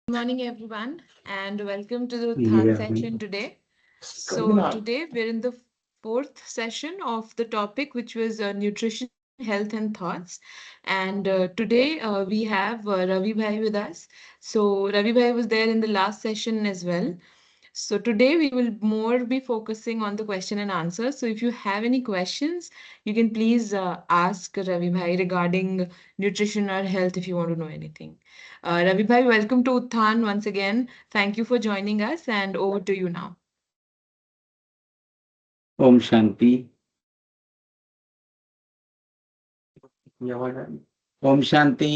Good morning, everyone, and welcome to the third Yeah. session today. So, today we're in the fourth session of the topic, which was nutrition, health, and thoughts. And today we have Ravi Bhai with us. So, Ravi Bhai was there in the last session as well. So today we will more be focusing on the question and answer. So if you have any questions, you can please ask Ravi Bhai regarding nutrition or health if you want to know anything. Ravi Bhai, welcome to Uthan once again. Thank you for joining us and over to you now. ओम शांति। ओम शांति।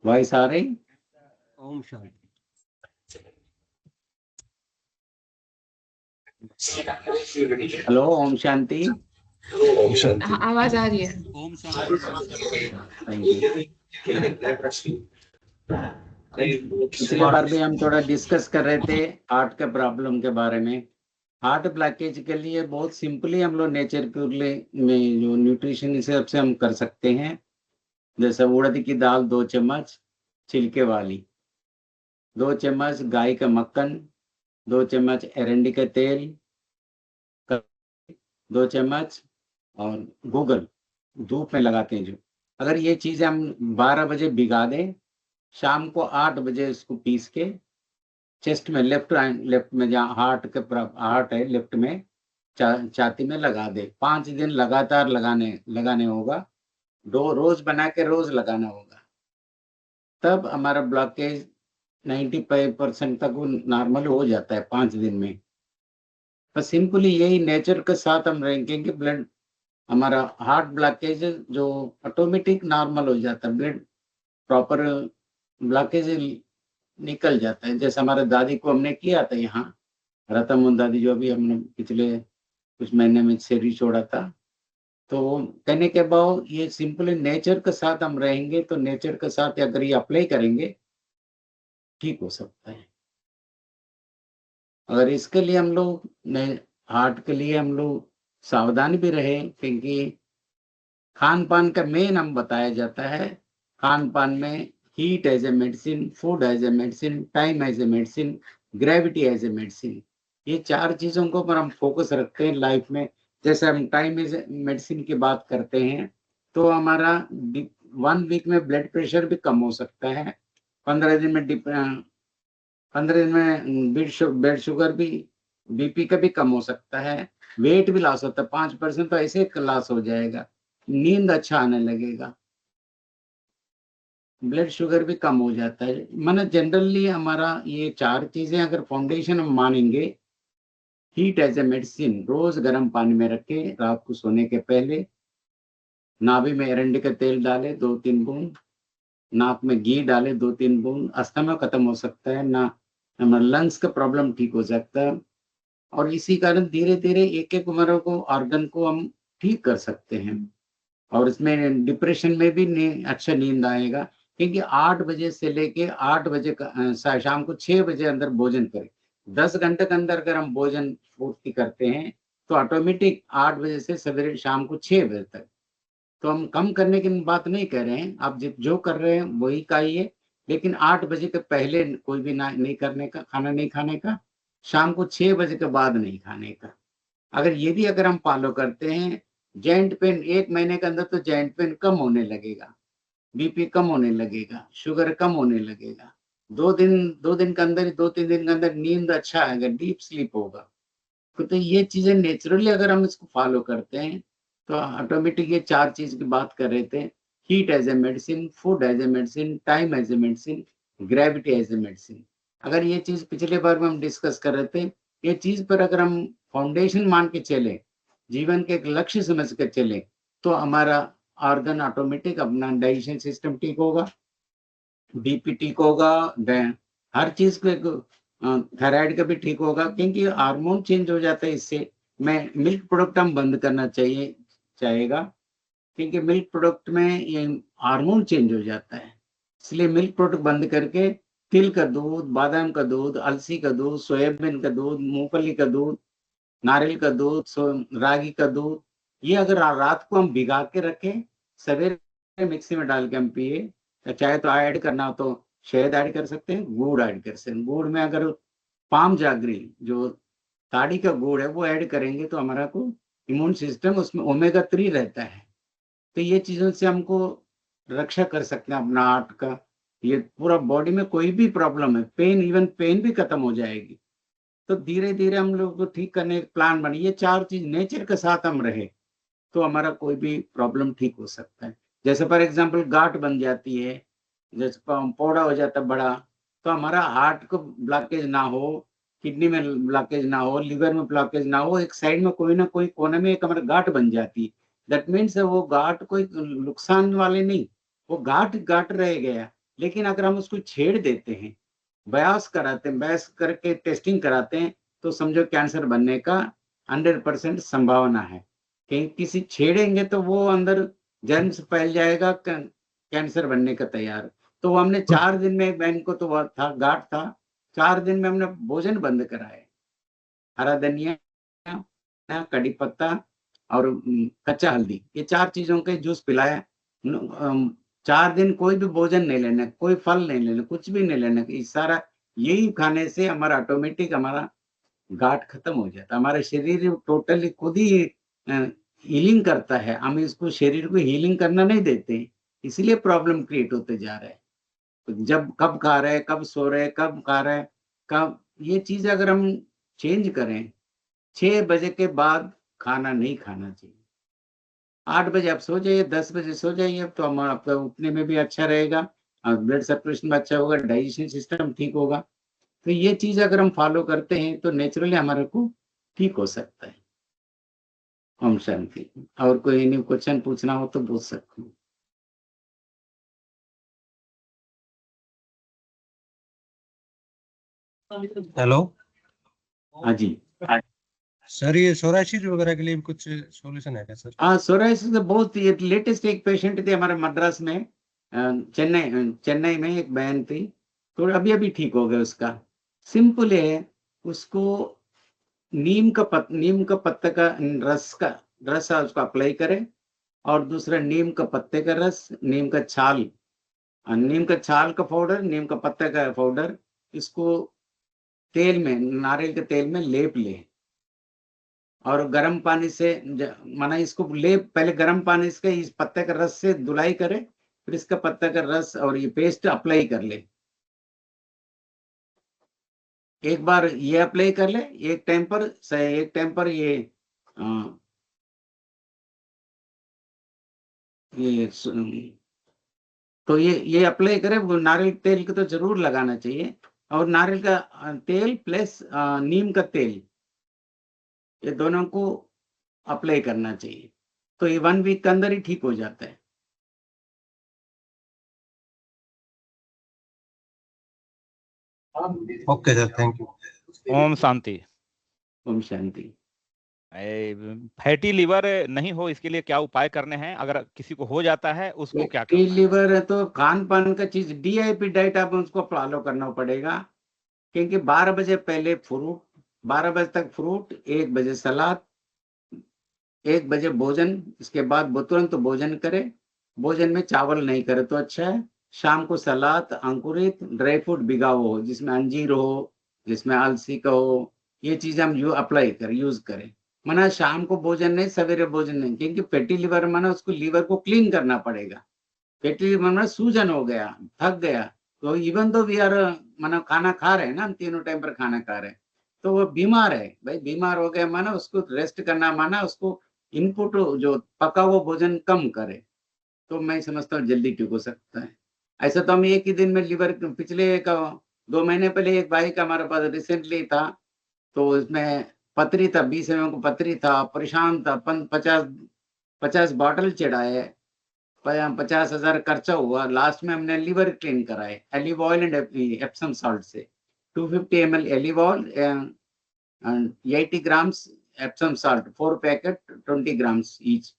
Voice आ रही? ओम शांति। Hello, ओम शांति। ओम शांति। आवाज आ रही है? ओम शांति। Thank you. पिछली बार भी हम थोड़ा डिस्कस कर रहे थे हार्ट के प्रॉब्लम के बारे में। हार्ट ब्लॉकेज के लिए बहुत सिंपली हम लोग नेचर प्योरली में जो न्यूट्रिशन हिसाब से हम कर सकते हैं। जैसे उड़द की दाल 2 चम्मच छिलके वाली, 2 चम्मच गाय का मक्खन, 2 चम्मच एरंडी का तेल, 2 चम्मच और गूगल धूप में लगाते हैं जो। अगर ये चीज़ हम 12 बजे भिगा दें, शाम को 8 बजे इसको पीस के चेस्ट में लेफ्ट में जहाँ हार्ट है लेफ्ट में छाती में लगा दे। 5 दिन लगातार लगाने होगा। रोज बना के रोज लगाना होगा, तब हमारा ब्लॉकेज 95% तक वो नॉर्मल हो जाता है 5 दिन में। बस सिंपली यही नेचर के साथ हम रहेंगे कि ब्लड हमारा हार्ट ब्लॉकेज जो ऑटोमेटिक नॉर्मल हो जाता है, ब्लड प्रॉपर ब्लॉकेज निकल जाता है। जैसे हमारे दादी को हमने किया था यहाँ, रतन दादी जो अभी हमने पिछले कुछ महीने में शरीर छोड़ा था, तो कहने के बाद ये सिंपली नेचर के साथ हम रहेंगे तो नेचर के साथ अगर ये अप्लाई करेंगे ठीक हो सकता है। अगर इसके लिए हम लोग हार्ट के लिए हम लोग सावधान भी रहे, क्योंकि खान पान का मेन हम बताया जाता है। खान पान में heat as a medicine, food as a medicine, time as a medicine, gravity as a medicine, ये 4 चीजों को पर हम फोकस रखते हैं लाइफ में। जैसे हम टाइम एज ए मेडिसिन की बात करते हैं तो हमारा 1 वीक में ब्लड प्रेशर भी कम हो सकता है, 15 दिन में 15 दिन में ब्लड शुगर भी, बीपी का भी कम हो सकता है, वेट भी लॉस होता है 5% तो ऐसे लॉस हो जाएगा, नींद अच्छा आने लगेगा, ब्लड शुगर भी कम हो जाता है। माना जनरली हमारा ये 4 चीजें अगर फाउंडेशन हम मानेंगे, हीट एज ए मेडिसिन, रोज गर्म पानी में रखे रात को सोने के पहले, नाभि में एरंडी का तेल डाले 2-3 बूंद, नाक में घी डाले 2-3 बूंद, अस्थमा खत्म हो सकता है ना, हमारा लंग्स का प्रॉब्लम ठीक हो सकता है। और इसी कारण धीरे धीरे एक एक उम्र को ऑर्गन को हम ठीक कर सकते हैं। और इसमें डिप्रेशन में भी अच्छा नींद आएगा, क्योंकि 8 बजे से लेके 8 बजे शाम को 6 बजे अंदर भोजन करें। 10 घंटे के अंदर अगर हम भोजन पूर्ति करते हैं तो ऑटोमेटिक 8 बजे से सवेरे शाम को 6 बजे तक, तो हम कम करने की बात नहीं कर रहे हैं, आप जो कर रहे हैं वही खाइए, लेकिन 8 बजे के पहले कोई भी नहीं करने का, खाना नहीं खाने का, शाम को 6 बजे के बाद नहीं खाने का। अगर ये भी अगर हम फॉलो करते हैं, जॉइंट पेन 1 महीने के अंदर तो जॉइंट पेन कम होने लगेगा, बीपी कम होने लगेगा, शुगर कम होने लगेगा। 2 दिन के अंदर, 2-3 दिन के अंदर नींद अच्छा आएगा, डीप स्लीप होगा। तो ये चीजें नेचुरली अगर हम इसको फॉलो करते हैं तो ऑटोमेटिक ये 4 चीज की बात कर रहे थे, heat as a medicine, food as a medicine, time as a medicine, gravity as a medicine. अगर ये चीज पिछले बार में हम डिस्कस कर रहे थे, ये चीज पर अगर हम फाउंडेशन मान के चले, जीवन के एक लक्ष्य समझ के चले, तो हमारा ऑर्गन ऑटोमेटिक अपना डाइजेशन सिस्टम ठीक होगा, बीपी ठीक होगा, हर चीज को थायराइड का भी ठीक होगा, क्योंकि हार्मोन चेंज हो जाता है इससे। मैं मिल्क प्रोडक्ट हम बंद करना चाहेगा, क्योंकि मिल्क प्रोडक्ट में ये हार्मोन चेंज हो जाता है, इसलिए मिल्क प्रोडक्ट बंद करके तिल का दूध, बादाम का दूध, अलसी का दूध, सोयाबीन का दूध, मूंगफली का दूध, नारियल का दूध, रागी का दूध, ये अगर रात को हम भिगा के रखें, सवेरे मिक्सी में डाल के हम पिए, चाहे तो ऐड करना हो तो शहद ऐड कर सकते हैं, गुड़ ऐड कर सकते हैं। गुड़ में अगर पाम जागरी जो ताड़ी का गुड़ है वो ऐड करेंगे तो हमारा को इम्यून सिस्टम उसमें ओमेगा 3 रहता है, तो ये चीजों से हमको रक्षा कर सकते हैं अपना हार्ट का। ये पूरा बॉडी में कोई भी प्रॉब्लम है, पेन, इवन पेन भी खत्म हो जाएगी। तो धीरे धीरे हम लोग को ठीक करने का प्लान बनी, ये 4 चीज नेचर के साथ हम रहे तो हमारा कोई भी प्रॉब्लम ठीक हो सकता है। जैसे फॉर एग्जांपल गांठ बन जाती है, जैसे पौड़ा हो जाता है बड़ा, तो हमारा हार्ट को ब्लॉकेज ना हो, किडनी में ब्लॉकेज ना हो, लिवर में ब्लॉकेज ना हो, एक साइड में कोई ना कोई कोने में एक हमारा गांठ बन जाती है, दैट मीन्स वो गांठ कोई नुकसान वाले नहीं, वो गांठ गांठ रह गया। लेकिन अगर हम उसको छेड़ देते हैं, बयास कराते हैं, बयास करके टेस्टिंग कराते हैं, तो समझो कैंसर बनने का 100% संभावना है। कहीं किसी छेड़ेंगे तो वो अंदर जर्म्स फैल जाएगा, कैंसर बनने का तैयार। तो वो हमने 4 दिन में, बहन को तो वो था गांठ था, 4 दिन में हमने भोजन बंद कराए, हरा धनिया, कड़ी पत्ता और कच्चा हल्दी, ये 4 चीजों के जूस पिलाया। 4 दिन कोई भी भोजन नहीं लेना, कोई फल नहीं लेना, कुछ भी नहीं लेना, ये सारा यही खाने से हमारा ऑटोमेटिक हमारा गांठ खत्म हो जाता है। हमारा शरीर टोटली खुद ही हीलिंग करता है, हम इसको शरीर को हीलिंग करना नहीं देते, इसलिए प्रॉब्लम क्रिएट होते जा रहा है। तो जब कब खा रहे हैं, कब सो रहे हैं, कब खा रहे हैं, कब, ये चीज अगर हम चेंज करें, 6 बजे के बाद खाना नहीं खाना चाहिए। 8 बजे आप सो जाइए, 10 बजे सो जाइए, तो हम आपका उठने में भी अच्छा रहेगा और ब्लड सर्कुलेशन में अच्छा होगा, डाइजेशन सिस्टम ठीक होगा। तो ये चीज अगर हम फॉलो करते हैं तो नेचुरली हमारे को ठीक हो सकता है। ओम शांति। और कोई एनी क्वेश्चन पूछना हो तो पूछ सकते हैं। हेलो हाँ जी। सर, ये सोराइसिस वगैरह के लिए भी कुछ सॉल्यूशन है क्या सर? हाँ, सोराइसिस तो बहुत लेटेस्ट एक पेशेंट थे हमारे मद्रास में, चेन्नई में एक बहन थी, तो अभी अभी ठीक हो गया उसका। सिंपल है, उसको नीम का पत्ते का रस है, उसको अप्लाई करें, और दूसरा नीम का पत्ते का रस, नीम का छाल, नीम का छाल का पाउडर, नीम का पत्ते का पाउडर, इसको तेल में, नारियल के तेल में लेप ले, और गर्म पानी से माना इसको ले, पहले गर्म पानी से इस पत्ते का रस से धुलाई करे, फिर इसका पत्ते का रस और ये पेस्ट अप्लाई कर ले। एक बार ये अप्लाई कर ले, एक टाइम पर ये तो ये अप्लाई करे। वो नारियल तेल को तो जरूर लगाना चाहिए, और नारियल का तेल प्लस नीम का तेल, ये दोनों को अप्लाई करना चाहिए, तो ये 1 वीक के अंदर ही ठीक हो जाता है। Okay sir, thank you. ओम शांति। ओम शांति। फैटी लीवर नहीं हो इसके लिए क्या उपाय करने हैं? अगर किसी को हो जाता है उसको क्या फैटी करना है? लीवर है तो खान पान का चीज, DIP डाइट आप उसको फॉलो करना पड़ेगा, क्योंकि 12 बजे पहले फ्रूट, 12 बजे तक फ्रूट, 1 बजे सलाद, 1 बजे भोजन, इसके बाद तुरंत भोजन करे, भोजन में चावल नहीं करे तो अच्छा है। शाम को सलाद, अंकुरित ड्राई फ्रूट भिगा हो, जिसमें अंजीर हो, जिसमें अलसी का हो, ये चीज हम अप्लाई करें, यूज करें। माना शाम को भोजन नहीं, सवेरे भोजन नहीं, क्योंकि फैटी लीवर माना उसको लीवर को क्लीन करना पड़ेगा। फैटी लीवर माना सूजन हो गया, थक गया, तो इवन तो वी आर माना खाना खा रहे हैं ना, हम तीनों टाइम पर खाना खा रहे हैं, तो वो बीमार है भाई, बीमार हो गया माना उसको रेस्ट करना, माना उसको इनपुट जो पका हुआ भोजन कम करे, तो मैं समझता हूँ जल्दी ठीक हो सकता है। ऐसा तो हम एक ही दिन में लीवर, पिछले 2 महीने पहले एक भाई का हमारे पास रिसेंटली था, तो उसमें पथरी था, 20 mm को पथरी था, परेशान था, 50 बॉटल चढ़ाए, 50,000 खर्चा हुआ, लास्ट में हमने लीवर क्लीन कराए alive oil and Epsom salt से, 250 ml alive oil and 80 grams Epsom salt, 4 packet 20 grams each.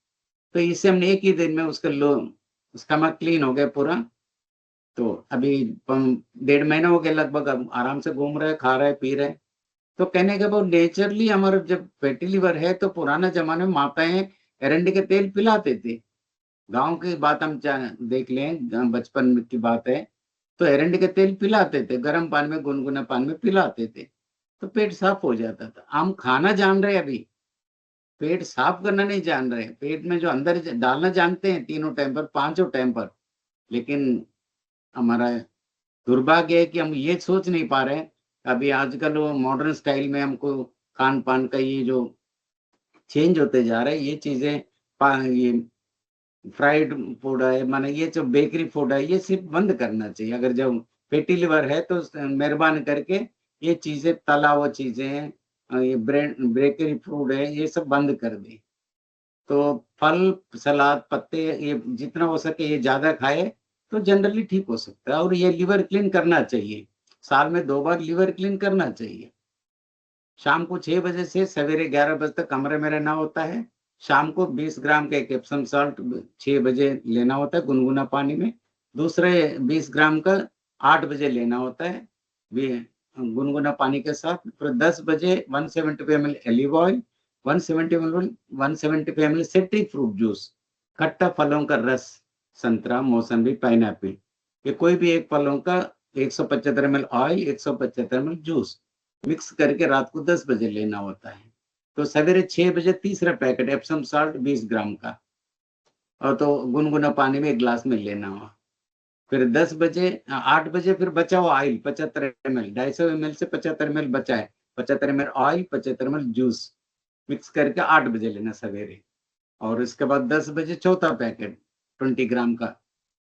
तो इससे हमने एक ही दिन में उसका मत क्लीन हो गया पूरा। तो अभी 1.5 महीना हो गया लगभग, अब आराम से घूम रहे, खा रहे, पी रहे। तो कहने के बाद नेचुरली हमारा जब फैटी लीवर है, तो पुराना जमाने में माताएं एरंडी के तेल पिलाते थे। गांव की बात हम देख लें, बचपन की बात है, तो एरंडी का तेल पिलाते थे, गर्म पानी में, गुनगुना पानी में पिलाते थे, तो पेट साफ हो जाता था। हम खाना जान रहे हैं, अभी पेट साफ करना नहीं जान रहे। पेट में जो अंदर डालना जानते हैं, 3 टाइम पर, 5 टाइम पर, लेकिन हमारा दुर्भाग्य है कि हम ये सोच नहीं पा रहे हैं। अभी आजकल वो मॉडर्न स्टाइल में हमको खान पान का ये जो चेंज होते जा रहा है, ये चीजें, ये फ्राइड फूड है, माने ये जो बेकरी फूड है, ये सिर्फ बंद करना चाहिए। अगर जब फैटी लिवर है तो मेहरबानी करके ये चीजें, तला हुआ चीजें हैं, ये बेकरी फूड है, ये सब बंद कर दे। तो फल, सलाद, पत्ते, ये जितना हो सके ये ज्यादा खाए तो जनरली ठीक हो सकता है। और ये लिवर क्लीन करना चाहिए, साल में 2 बार लिवर क्लीन करना चाहिए। शाम को 6 बजे से सवेरे 11 बजे तक कमरे में रहना होता है। शाम को 20 ग्राम का एक एप्सम साल्ट 6 बजे लेना होता है गुनगुना पानी में। दूसरे 20 ग्राम का 8 बजे लेना होता है गुनगुना पानी के साथ। फिर 10 बजे 175 ml olive oil, 175 ml citric fruit juice, खट्टा फलों का रस, संतरा, मौसम्बी, पाइनएप्पल, ये कोई भी एक फलों का 175 ml oil, 175 ml juice mix करके रात को 10 बजे लेना होता है। तो सवेरे 6 बजे तीसरा पैकेट एप्सम साल्ट 20 ग्राम का, और तो गुनगुना पानी में 1 गिलास में लेना हो। फिर 10 बजे 8 बजे फिर बचा हुआ ऑयल 75 ml, 250 ml से 75 ml बचा है, 75 ml oil, 75 ml juice mix करके 8 बजे लेना सवेरे। और इसके बाद 10 बजे चौथा पैकेट 20 ग्राम का,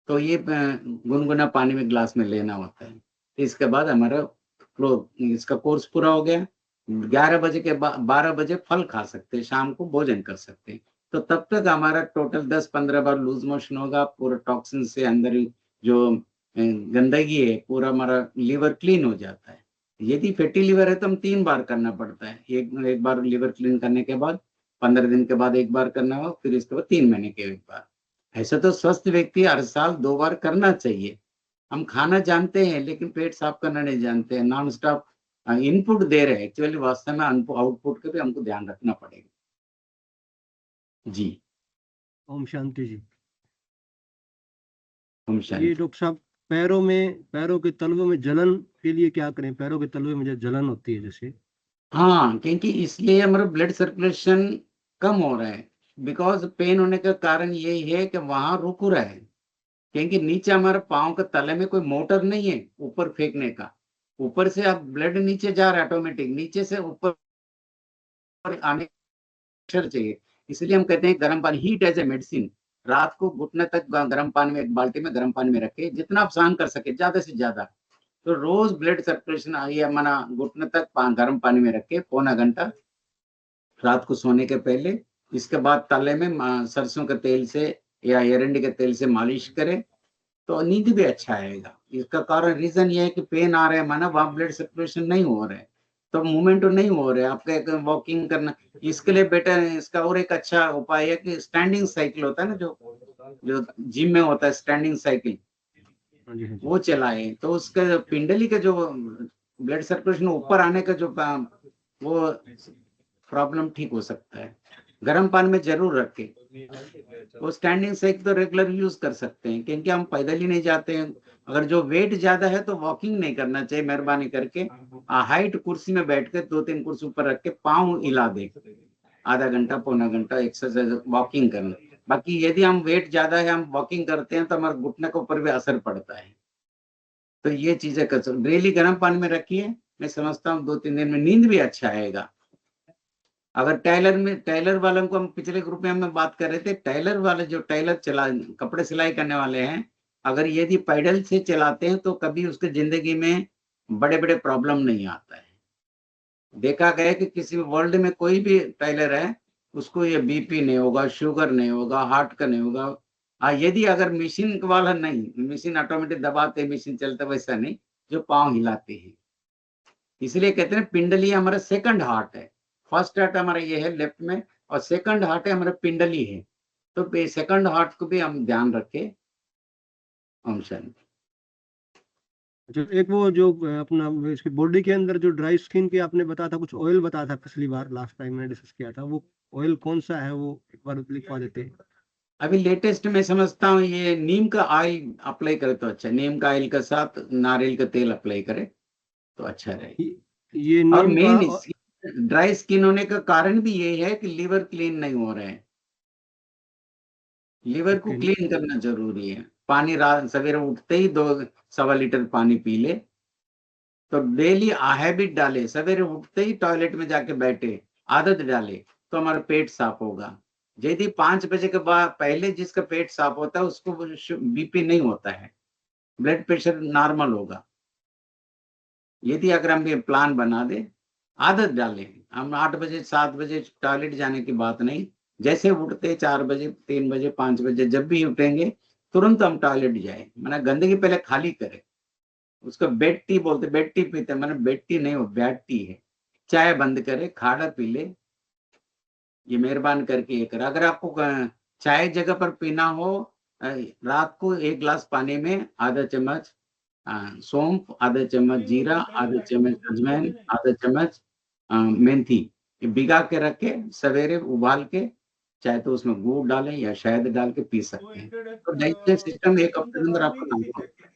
तो ये गुनगुना पानी में गिलास में लेना होता है। इसके बाद हमारा इसका कोर्स पूरा हो गया। 11 बजे के बाद 12 बजे फल खा सकते हैं, शाम को भोजन कर सकते हैं। तो तब तक हमारा टोटल 10-15 बार लूज मोशन होगा, पूरा टॉक्सिन से अंदर जो गंदगी है, पूरा हमारा लिवर क्लीन हो जाता है। यदि फैटी लिवर है तो हम 3 बार करना पड़ता है। एक बार लिवर क्लीन करने के बाद 15 दिन के बाद 1 बार करना हो, फिर इसके बाद 3 महीने के 1 बार। ऐसा तो स्वस्थ व्यक्ति हर साल 2 बार करना चाहिए। हम खाना जानते हैं लेकिन पेट साफ करना नहीं जानते हैं, नॉन स्टॉप इनपुट दे रहे हैं। एक्चुअली वास्तव में आउटपुट का भी हमको ध्यान रखना पड़ेगा। जी, ओम शांति जी। ओम शांति। ये डॉक्टर साहब, पैरों के तलवों में जलन के लिए क्या करें? पैरों के तलवे में जो जलन होती है जैसे। हाँ, क्योंकि इसलिए हमारा ब्लड सर्कुलेशन कम हो रहा है। बिकॉज पेन होने का कारण यही है कि वहां रुक रहा है, क्योंकि नीचे हमारे पाँव के तले में कोई मोटर नहीं है ऊपर फेंकने का। ऊपर से अब ब्लड नीचे जा रहा है ऑटोमेटिक, नीचे से ऊपर आने चाहिए। इसलिए हम कहते हैं गर्म पानी, हीट एज ए मेडिसिन। रात को घुटने तक गर्म पानी में, एक बाल्टी में गर्म पानी में रखे, जितना आप सहन कर सके ज्यादा से ज्यादा। तो रोज ब्लड सर्कुलेशन ये मना घुटने तक गर्म पानी में रखे, पौना घंटा रात को सोने के पहले। इसके बाद तले में सरसों के तेल से या एरंडी के तेल से मालिश करें तो नींद भी अच्छा आएगा। इसका कारण रीजन ये है कि पेन आ रहा है, माना वहां ब्लड सर्कुलेशन नहीं हो रहा है, तो मूवमेंट नहीं हो रहा है आपका, एक वॉकिंग करना। इसके लिए बेटर, इसका और एक अच्छा उपाय है कि स्टैंडिंग साइकिल होता है ना, जो जिम में होता है, स्टैंडिंग साइकिल, वो चलाए तो उसका पिंडली का जो ब्लड सर्कुलेशन ऊपर आने का जो वो प्रॉब्लम ठीक हो सकता है। गर्म पानी में जरूर रखें। वो स्टैंडिंग साइकिल तो रेगुलर यूज कर सकते हैं, क्योंकि हम पैदल ही नहीं जाते हैं। अगर जो वेट ज्यादा है तो वॉकिंग नहीं करना चाहिए, मेहरबानी करके हाइट कुर्सी में बैठ के 2-3 कुर्सी ऊपर रख के पाँव हिला दे, आधा घंटा पौना घंटा एक्सरसाइज वॉकिंग करना। बाकी यदि हम वेट ज्यादा है, हम वॉकिंग करते हैं तो हमारे घुटने के ऊपर भी असर पड़ता है। तो ये चीजें कर सकते, डेली गर्म पानी में रखिए। मैं समझता हूँ 2-3 दिन में नींद भी अच्छा आएगा। अगर टेलर वालों को, हम पिछले ग्रुप में हम बात कर रहे थे, टेलर वाले जो टेलर कपड़े सिलाई करने वाले हैं, अगर यदि पैडल से चलाते हैं तो कभी उसके जिंदगी में बड़े बड़े प्रॉब्लम नहीं आता है। देखा गया कि किसी वर्ल्ड में कोई भी टेलर है उसको ये बीपी नहीं होगा, शुगर नहीं होगा, हार्ट का नहीं होगा। यदि अगर मशीन वाला नहीं, मशीन ऑटोमेटिक दबाते मशीन चलता, वैसा नहीं, जो पाँव हिलाते हैं। इसलिए कहते हैं पिंडली हमारा सेकंड हार्ट है। फर्स्ट हार्ट हमारा ये है लेफ्ट में, और सेकंड हार्ट है हमारा पिंडली है। तो सेकंड हार्ट को भी हम ध्यान रखें। ओम शांति। जो एक वो जो अपना इसकी बॉडी के अंदर जो ड्राई स्किन के आपने बताया था, कुछ ऑयल बताया था पिछली बार, लास्ट टाइम मैंने डिस्कस किया था, वो ऑयल कौन सा है? वो एक बार लिखवा देते। अभी लेटेस्ट में समझता हूँ ये नीम का ऑयल अप्लाई करे तो अच्छा, नीम का ऑयल के साथ नारियल का तेल अप्लाई करे तो अच्छा रहे। ये और नीम का मेन ड्राई स्किन होने का कारण भी यही है कि लीवर क्लीन नहीं हो रहे हैं। लीवर को क्लीन करना जरूरी है। पानी रात सवेरे उठते ही 2-1.25 लीटर पानी पी ले, तो डेली हैबिट डाले, सवेरे उठते ही टॉयलेट में जाके बैठे, आदत डाले तो हमारा पेट साफ होगा। यदि 5 बजे के बाद पहले जिसका पेट साफ होता है उसको बीपी नहीं होता है, ब्लड प्रेशर नॉर्मल होगा। यदि अगर हम ये प्लान बना दे, आदत डालें, हम 8 बजे 7 बजे टॉयलेट जाने की बात नहीं, जैसे उठते 4 बजे 3 बजे 5 बजे जब भी उठेंगे तुरंत हम टॉयलेट जाए, मैंने गंदगी पहले खाली करें। उसको बेड टी बोलते, बेड टी पीते, मैंने बेड टी नहीं हो बैड टी है। चाय बंद करे, खाड़ा पी ले, ये मेहरबान करके ये करा। अगर आपको चाय जगह पर पीना हो, रात को 1 गिलास पानी में आधा चम्मच सौंफ, आधा चम्मच जीरा, आधा चम्मच अजवाइन, आधा चम्मच मेथी, ये भिगा के रख के सवेरे उबाल के, चाहे तो उसमें गुड़ डालें या शहद डाल के पी सकते हैं। तो डाइजेस्टिव सिस्टम 1 हफ्ते के अंदर आपका नॉर्मल हो जाए,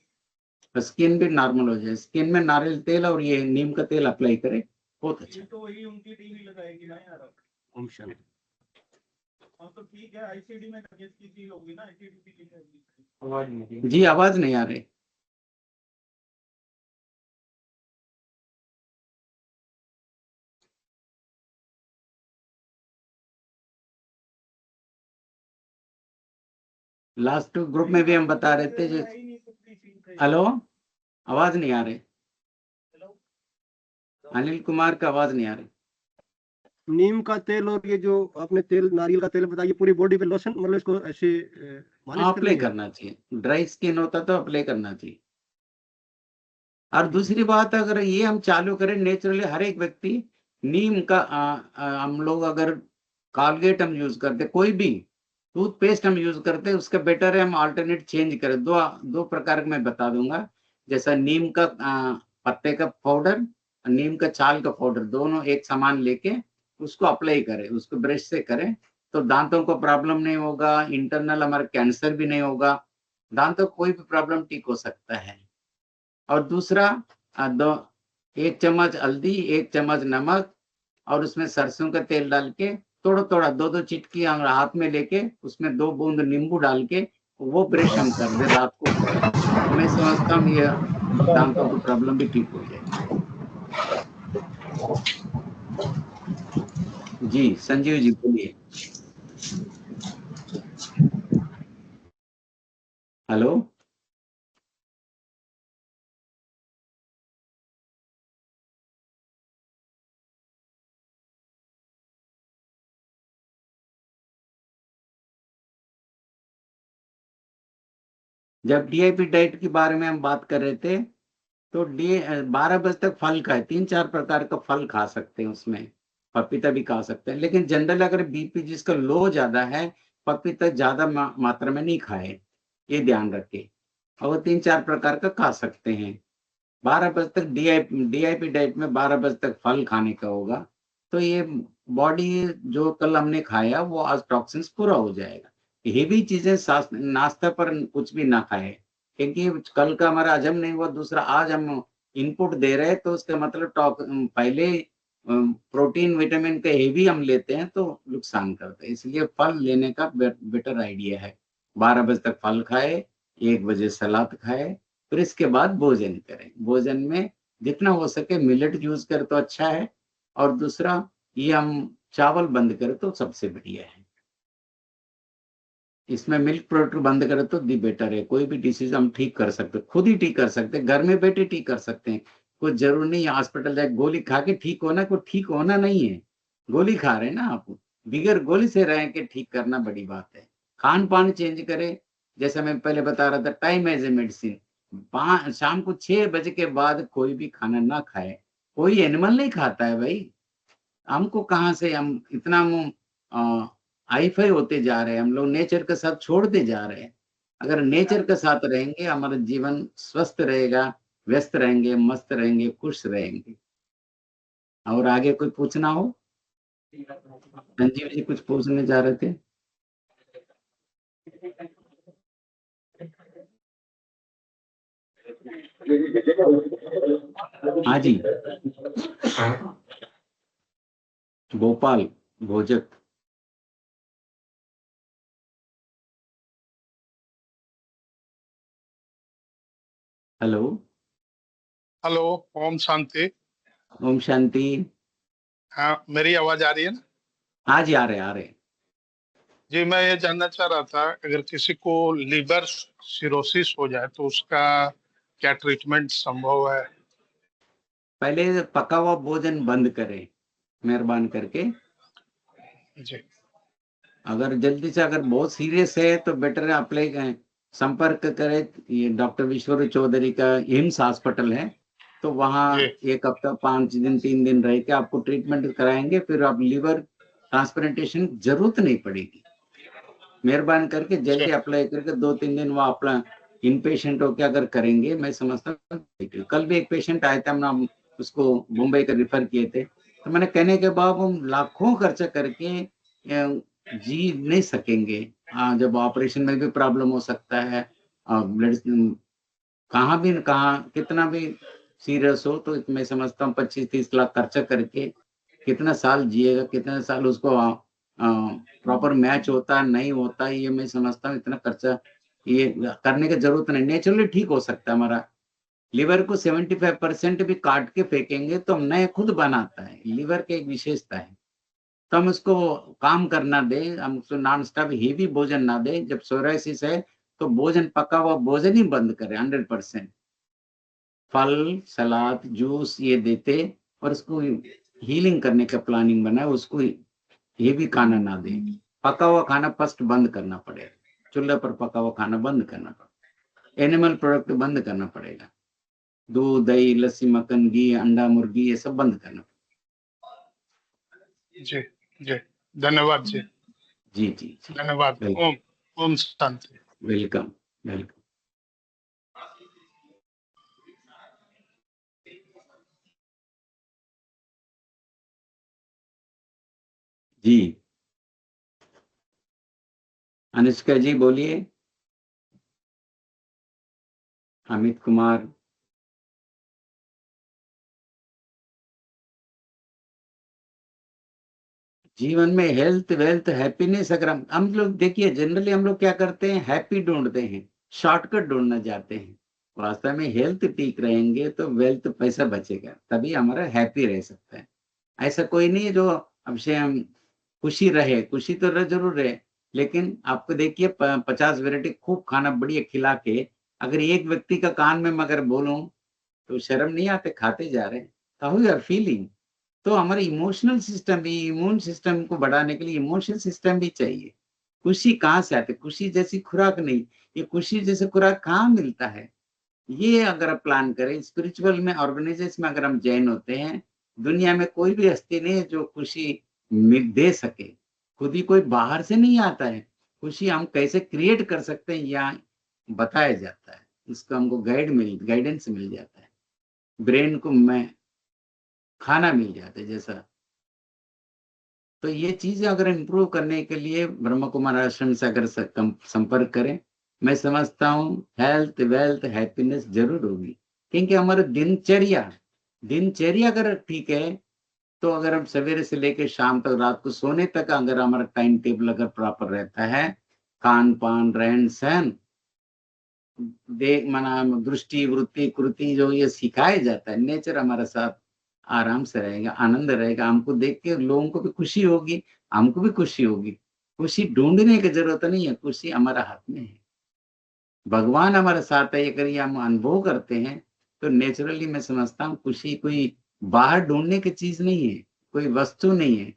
स्किन भी नॉर्मल हो जाए। स्किन में नारियल तेल और ये नीम का तेल अप्लाई करें, बहुत अच्छा। तो वही उनकी टीवी लगाएगी ना यार ऑप्शन। हाँ तो ठीक है, आईसीडी में की चीज होगी ना, आईसीडी जी आवाज नहीं आ रही। लास्ट ग्रुप में भी हम बता रहे थे जो, हेलो आवाज नहीं आ रही, अनिल कुमार का आवाज नहीं आ रही। नीम का तेल और ये जो आपने तेल नारियल का तेल बताया, पूरी बॉडी पे लोशन, मतलब इसको ऐसे मालिश अप्लाई करना चाहिए, ड्राई स्किन होता तो अप्लाई करना चाहिए। और दूसरी बात, अगर ये हम चालू करें नेचुरली, हर एक व्यक्ति नीम का हम लोग अगर कॉलगेट हम यूज करते, कोई भी टूथपेस्ट हम यूज करते, उसका बेटर है हम अल्टरनेट चेंज करें। दो प्रकार का मैं बता दूंगा, जैसा नीम का पत्ते का पाउडर, नीम का छाल का पाउडर, दोनों एक सामान लेके उसको अप्लाई करें, उसको ब्रश से करें तो दांतों को प्रॉब्लम नहीं होगा, इंटरनल हमारा कैंसर भी नहीं होगा, दांतों को कोई भी प्रॉब्लम ठीक हो सकता है। और दूसरा 1 चम्मच हल्दी, 1 चम्मच नमक और उसमें सरसों का तेल डाल के थोड़ा थोड़ा 2-2 चिटकी हाथ में लेके उसमें 2 बूंद नींबू डाल के वो ब्रश हम कर दे रात को करें, तो मैं समझता हूँ ये दांतों की प्रॉब्लम भी ठीक हो जाएगी। जी संजीव जी बोलिए। हेलो जब डीआईपी डाइट के बारे में हम बात कर रहे थे तो 12 बजे तक फल खाए, 3-4 प्रकार का फल खा सकते हैं, उसमें पपीता भी खा सकते हैं, लेकिन जनरल अगर बीपी जिसका लो ज्यादा है, पपीता ज्यादा मात्रा में नहीं खाए, ये ध्यान रखे। और 3-4 प्रकार का खा सकते हैं। 12 बजे तक डीआईपी डाइट में 12 बजे तक फल खाने का होगा, तो ये बॉडी जो कल हमने खाया वो आज टॉक्सिन्स पूरा हो जाएगा। हेवी चीजें नाश्ता पर कुछ भी ना खाए, क्योंकि कल का हमारा हजम नहीं हुआ, दूसरा आज हम इनपुट दे रहे हैं तो उसका मतलब पहले प्रोटीन विटामिन का हेवी हम लेते हैं तो नुकसान करते हैं, इसलिए फल लेने का बेटर आइडिया है। 12 बजे तक फल खाए, 1 बजे सलाद खाए, फिर इसके बाद भोजन करें। भोजन में जितना हो सके मिलेट यूज करें तो अच्छा है, और दूसरा ये हम चावल बंद करें तो सबसे बढ़िया है। इसमें मिल्क प्रोडक्ट बंद करें तो दी बेटर है। कोई भी डिसीज हम ठीक कर सकते, खुद ही ठीक कर सकते, घर में बैठे ठीक कर सकते हैं। कोई जरूर नहीं हॉस्पिटल जाए गोली खा के ठीक होना, कोई ठीक होना नहीं है। गोली खा रहे हैं ना आप, बिगर गोली से रह के ठीक करना बड़ी बात है। खान पान चेंज करें, जैसे मैं पहले बता रहा था, टाइम एज ए मेडिसिन। शाम को 6 बजे के बाद कोई भी खाना ना खाए। कोई एनिमल नहीं खाता है भाई, हमको कहाँ से, हम इतना हाईफाई होते जा रहे हैं, हम लोग नेचर के साथ छोड़ते जा रहे हैं। अगर नेचर के साथ रहेंगे हमारा जीवन स्वस्थ रहेगा, व्यस्त रहेंगे, मस्त रहेंगे, खुश रहेंगे। और आगे कोई पूछना हो? संजीव जी कुछ पूछने जा रहे थे। हाँ जी, गोपाल भोजक। हेलो। हेलो। ओम शांति। ओम शांति। हाँ, मेरी आवाज आ रही है ना? हाँ जी, आ रहे आ रहे। जी, मैं ये जानना चाह रहा था, अगर किसी को लीवर सिरोसिस हो जाए तो उसका क्या ट्रीटमेंट संभव है? पहले पका हुआ भोजन बंद करें, मेहरबान करके। जी। अगर जल्दी से, अगर बहुत सीरियस है तो बेटर है आप संपर्क करें। ये डॉक्टर विश्वर चौधरी का एम्स हॉस्पिटल है, तो वहाँ जी। 1 हफ्ता 5 दिन 3 दिन रह के आपको ट्रीटमेंट कराएंगे, फिर आप लीवर ट्रांसप्लांटेशन जरूरत नहीं पड़ेगी। मेहरबान करके जी। जल्दी अप्लाई करके 2-3 दिन वहाँ अपना इन पेशेंट हो के अगर करेंगे, मैं समझता हूँ। कल भी एक पेशेंट आया था, हमने उसको मुंबई का रिफर किए थे, तो मैंने कहने के बाद हम लाखों खर्चा करके जी नहीं सकेंगे। जब ऑपरेशन में भी प्रॉब्लम हो सकता है, ब्लड कहाँ भी कहाँ कितना भी सीरियस हो, तो मैं समझता हूँ 25-30 लाख खर्चा करके कितना साल जिएगा, कितना साल उसको प्रॉपर मैच होता नहीं होता, ये मैं समझता हूँ इतना खर्चा ये करने की जरूरत नहीं। नेचुरली ठीक हो सकता है। हमारा लिवर को 75% भी काट के फेंकेंगे तो नए खुद बनाता है। लिवर की एक विशेषता है, तो हम उसको काम करना दें, हम उसको नॉन स्टॉप हेवी भोजन ना दें। जब सोराइसिस है तो भोजन, पका हुआ भोजन ही बंद करें 100%। फल, सलाद, जूस ये देते, और उसको हीलिंग करने का प्लानिंग बनाए। उसको हेवी खाना ना दें। पका हुआ खाना फर्स्ट बंद करना पड़ेगा। चूल्हे पर पका हुआ खाना बंद करना पड़ेगा। एनिमल प्रोडक्ट बंद करना पड़ेगा। दूध, दही, लस्सी, मक्खन, घी, अंडा, मुर्गी, ये सब बंद करना। जी। जी। धन्यवाद जी। जी जी जी। धन्यवाद। ओम ओम शांति। Welcome welcome. जी, अनुष्का जी बोलिए। अमित कुमार। जीवन में हेल्थ, वेल्थ, हैप्पीनेस, अगर हम लोग देखिए, जनरली हम लोग क्या करते हैं, हैप्पी ढूंढते हैं, शॉर्टकट ढूंढना चाहते हैं। वास्तव में हेल्थ ठीक रहेंगे तो वेल्थ, पैसा बचेगा, तभी हमारा हैप्पी रह सकता है। ऐसा कोई नहीं है जो अब से हम खुशी रहे, खुशी तो जरूर रहे, लेकिन आपको देखिए 50 वैरायटी खूब खाना बढ़िया खिला के, अगर एक व्यक्ति का कान में मगर बोलूं तो शर्म नहीं आते, खाते जा रहे हैं। How you are feeling. तो हमारे इमोशनल सिस्टम भी, इम्यून सिस्टम को बढ़ाने के लिए इमोशनल सिस्टम भी चाहिए। खुशी कहाँ से आती, खुशी जैसी खुराक नहीं, ये खुशी जैसे खुराक कहाँ मिलता है। ये अगर आप प्लान करें, स्पिरिचुअल में, ऑर्गेनाइजेशन में अगर हम जॉइन होते हैं, दुनिया में कोई भी हस्ती नहीं है जो खुशी दे सके। खुद ही कोई बाहर से नहीं आता है। खुशी हम कैसे क्रिएट कर सकते हैं यहाँ बताया जाता है। इसको हमको गाइडेंस मिल जाता है। ब्रेन को मैं खाना मिल जाता है जैसा। तो ये चीजें अगर इम्प्रूव करने के लिए ब्रह्म कुमार आश्रम से अगर संपर्क करें, मैं समझता हूँ हेल्थ, वेल्थ, हैप्पीनेस जरूर होगी। क्योंकि हमारा दिनचर्या अगर ठीक है, तो अगर हम सवेरे से लेकर शाम तक, रात को सोने तक अगर हमारा टाइम टेबल अगर प्रॉपर रहता है, खान पान, रहन सहन, देख मना, दृष्टि, वृत्ति, कृति, जो ये सिखाया जाता है, नेचर हमारे साथ आराम से रहेगा, आनंद रहेगा। हमको देख के लोगों को भी खुशी होगी, हमको भी खुशी होगी। खुशी ढूंढने की जरूरत नहीं है, खुशी हमारा हाथ में है। भगवान हमारे साथ है, अगर ये हम अनुभव करते हैं तो नेचुरली मैं समझता हूँ खुशी कोई बाहर ढूंढने की चीज नहीं है, कोई वस्तु नहीं है।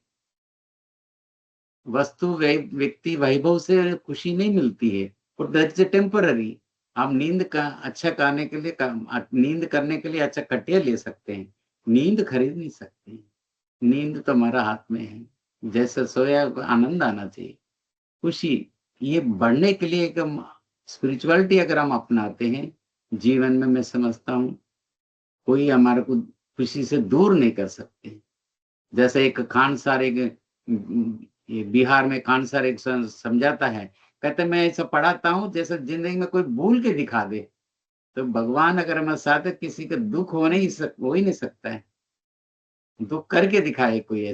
वस्तु व्यक्ति वैभव से खुशी नहीं मिलती है, और दैट इज टेम्पररी। हम नींद का अच्छा करने के लिए, नींद करने के लिए अच्छा खटिया ले सकते हैं, नींद खरीद नहीं सकते। नींद तो हमारा हाथ में है। जैसे सोया आनंद आना चाहिए, खुशी। ये बढ़ने के लिए एक स्पिरिचुअलिटी अगर हम अपनाते हैं जीवन में, मैं समझता हूँ कोई हमारे को खुशी से दूर नहीं कर सकते। जैसे एक खानसार, एक ये बिहार में खानसार एक समझाता है कहते मैं ऐसा पढ़ाता हूँ जैसे जिंदगी में कोई भूल के दिखा दे। तो भगवान अगर हमारे साथ है, किसी का दुख हो ही नहीं सकता है। दुख करके दिखाए कोई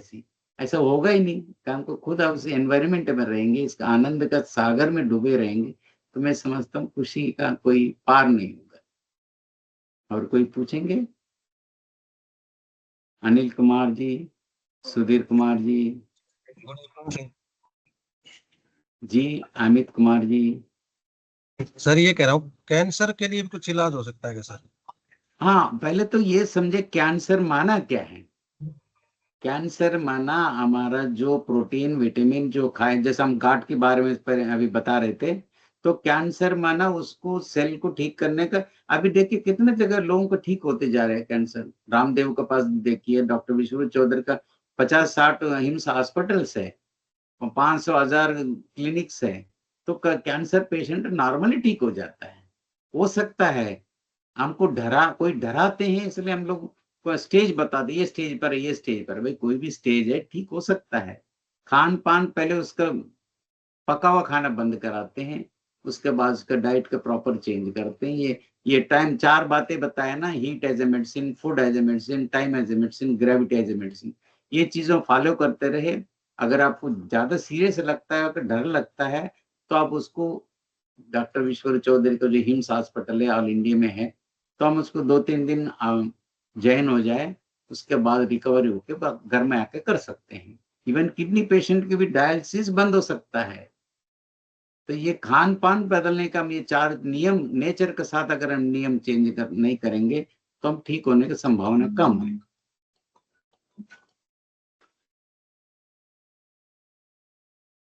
ऐसा होगा ही नहीं। कि हमको खुद आप उस एनवायरनमेंट में रहेंगे, इसका आनंद का सागर में डूबे रहेंगे, तो मैं समझता हूँ खुशी का कोई पार नहीं होगा। और कोई पूछेंगे? अनिल कुमार जी, सुधीर कुमार जी, जी अमित कुमार जी। सर ये कह रहा हूँ, कैंसर के लिए भी कुछ इलाज हो सकता है क्या सर? हाँ, पहले तो ये समझे कैंसर माना क्या है। कैंसर माना हमारा जो प्रोटीन विटामिन जो खाए, जैसे हम गांठ के बारे में पहले अभी बता रहे थे, तो कैंसर माना उसको सेल को ठीक करने का। अभी देखिए कितने जगह लोगों को ठीक होते जा रहे हैं कैंसर। रामदेव के पास देखिए, डॉक्टर विश्वजीत चौधरी का 50-60 हिम्स हॉस्पिटल्स है, 500,000 क्लिनिक्स है। तो कैंसर पेशेंट नॉर्मली ठीक हो जाता है। हो सकता है हमको कोई डराते हैं, इसलिए हम लोग को स्टेज बता दे, ये स्टेज पर है, ये स्टेज पर है। भाई कोई भी स्टेज है, ठीक हो सकता है। खान पान पहले उसका पका हुआ खाना बंद कराते हैं, उसके बाद उसका डाइट का प्रॉपर चेंज करते हैं। ये टाइम 4 बातें बताया ना, heat as a medicine, food as a medicine, time as a medicine, gravity as a medicine. ये चीजों फॉलो करते रहे। अगर आपको ज्यादा सीरियस लगता है, अगर डर लगता है, तो आप उसको डॉक्टर विश्वर चौधरी का जो हिम्स हॉस्पिटल है, ऑल इंडिया में है, तो हम उसको 2-3 दिन जॉइन हो जाए, उसके बाद रिकवरी होके घर में आके कर सकते हैं। इवन किडनी पेशेंट की भी डायलिसिस बंद हो सकता है। तो ये खान पान बदलने का हम ये 4 नियम नेचर के साथ अगर हम नियम चेंज नहीं करेंगे, तो हम ठीक होने की संभावना कम है।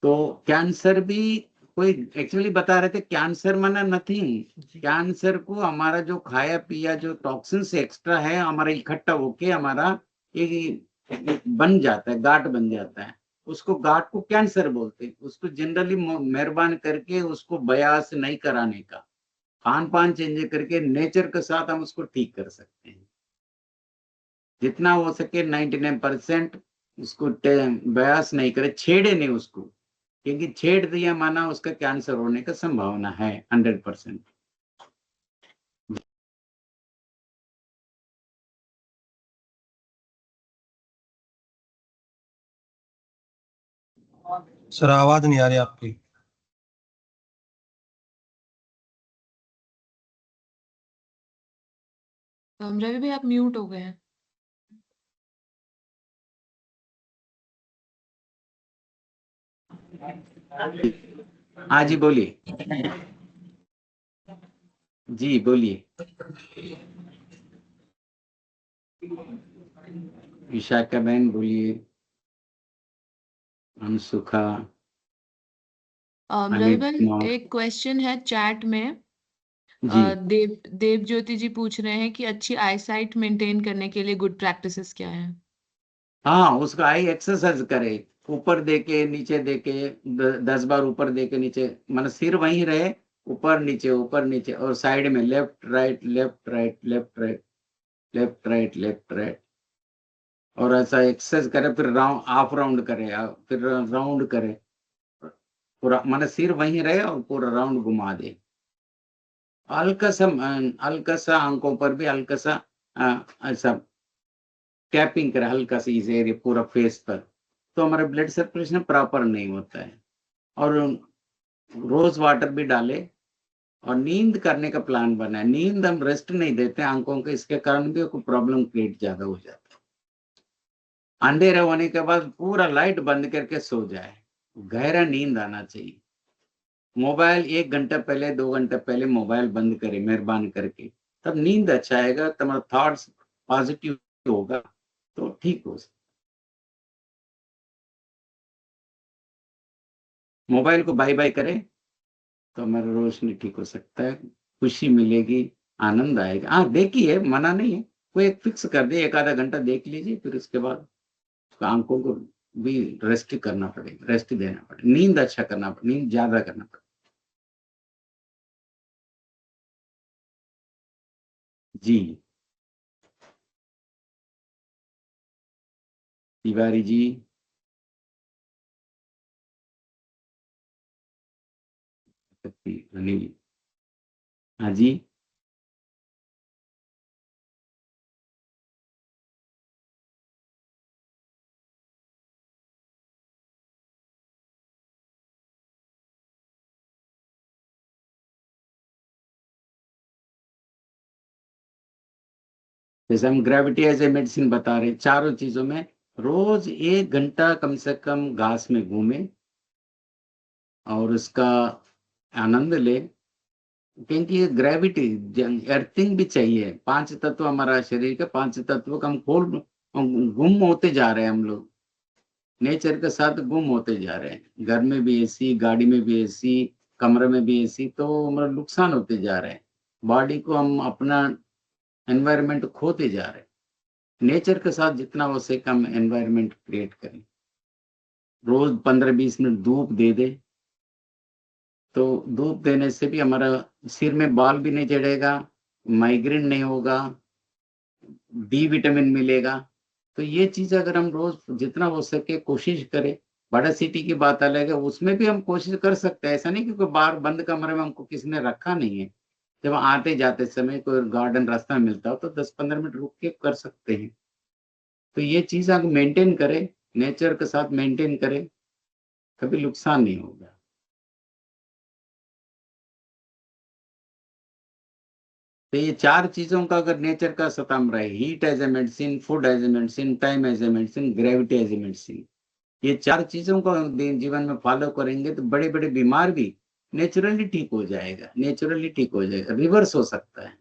तो कैंसर भी कोई एक्चुअली बता रहे थे, कैंसर माना नथिंग। कैंसर को हमारा जो खाया पिया जो टॉक्सिन से एक्स्ट्रा है, हमारा इकट्ठा होके हमारा एक बन जाता है, गांठ बन जाता है। उसको गांठ को कैंसर बोलते हैं। उसको जनरली मेहरबान करके उसको बयास नहीं कराने का, खान पान चेंज करके नेचर के साथ हम उसको ठीक कर सकते हैं। जितना हो सके 99% उसको बयास नहीं करे, छेड़े नहीं उसको, क्योंकि छेड़ दिया माना उसका कैंसर होने का संभावना है 100%। सर आवाज नहीं आ रही आपकी। रवि भाई आप म्यूट हो गए हैं। हाँ जी बोलिए। जी बोलिए। विशाखा बहन बोलिए। अनसुखा, रवि अमित भाई कुमार एक क्वेश्चन है चैट में। जी। देव ज्योति जी पूछ रहे हैं कि अच्छी आईसाइट मेंटेन करने के लिए गुड प्रैक्टिसेस क्या है। हाँ, उसका आई एक्सरसाइज करे, ऊपर देके नीचे देके 10 बार ऊपर देके नीचे, मतलब सिर वहीं रहे, ऊपर नीचे और साइड में left right left right left right left right left right. और ऐसा एक्सरसाइज करे, फिर राउंड हाफ राउंड करे, फिर राउंड करे, पूरा मतलब सिर वहीं रहे और पूरा राउंड घुमा दे। हल्का सा आंखों पर भी हल्का सा ऐसा टैपिंग करे, हल्का सा इस एरिया पूरा फेस पर, तो हमारा ब्लड सर्कुलेशन प्रॉपर नहीं होता है। और रोज वाटर भी डाले, और नींद करने का प्लान बनाए। नींद हम रेस्ट नहीं देते आंखों को, इसके कारण भी कोई प्रॉब्लम क्रिएट ज्यादा हो जाता है। अंधेरा होने के बाद पूरा लाइट बंद करके सो जाए, गहरा नींद आना चाहिए। मोबाइल 1 घंटा पहले 2 घंटा पहले मोबाइल बंद करे मेहरबान करके, तब नींद अच्छा आएगा, तुम्हारा थॉट्स पॉजिटिव होगा, तो ठीक हो सकता। मोबाइल को बाय बाय करे, तो हमारा रोशनी ठीक हो सकता है, खुशी मिलेगी, आनंद आएगा। हाँ देखिए, मना नहीं है, कोई एक फिक्स कर दे, 1 आधा घंटा देख लीजिए, फिर उसके बाद आंखों को भी रेस्ट करना पड़ेगा, रेस्ट देना पड़ेगा, नींद अच्छा करना पड़ेगा, नींद ज्यादा करना पड़ेगा। जी तिवारी जी। अनिल, हाँ जी। जैसे हम ग्रेविटी एज ए मेडिसिन बता रहे, चारों चीजों में रोज 1 घंटा कम से कम घास में घूमे और उसका आनंद ले, क्योंकि ये ग्रेविटी अर्थिंग भी चाहिए। 5 तत्व हमारा शरीर के 5 तत्व का हम गुम होते जा रहे हैं, हम लोग नेचर के साथ गुम होते जा रहे हैं। घर में भी एसी, गाड़ी में भी एसी, कमरे में भी एसी, तो हमारा नुकसान होते जा रहे हैं। बॉडी को हम अपना एनवायरनमेंट खोते जा रहे हैं। नेचर के साथ जितना हो सके हम एनवायरनमेंट क्रिएट करें। रोज 15-20 मिनट धूप दे दे, तो धूप देने से भी हमारा सिर में बाल भी नहीं चढ़ेगा, माइग्रेन नहीं होगा, डी विटामिन मिलेगा। तो ये चीज अगर हम रोज जितना हो सके कोशिश करें। बड़ा सिटी की बात अलग है, उसमें भी हम कोशिश कर सकते हैं। ऐसा नहीं कि कोई बाहर बंद कमरे में हमको किसी ने रखा नहीं है। जब आते जाते समय कोई गार्डन रास्ता मिलता हो तो 10-15 मिनट रुक के कर सकते हैं। तो ये चीज अगर मेंटेन करें, नेचर के साथ मेंटेन करें, कभी नुकसान नहीं होगा। तो ये 4 चीजों का अगर नेचर का सतम रहे, heat as a medicine, food as a medicine, time as a medicine, gravity as a medicine, ये 4 चीजों को जीवन में फॉलो करेंगे तो बड़े बड़े बीमार भी नेचुरली ठीक हो जाएगा, नेचुरली ठीक हो जाएगा, रिवर्स हो सकता है।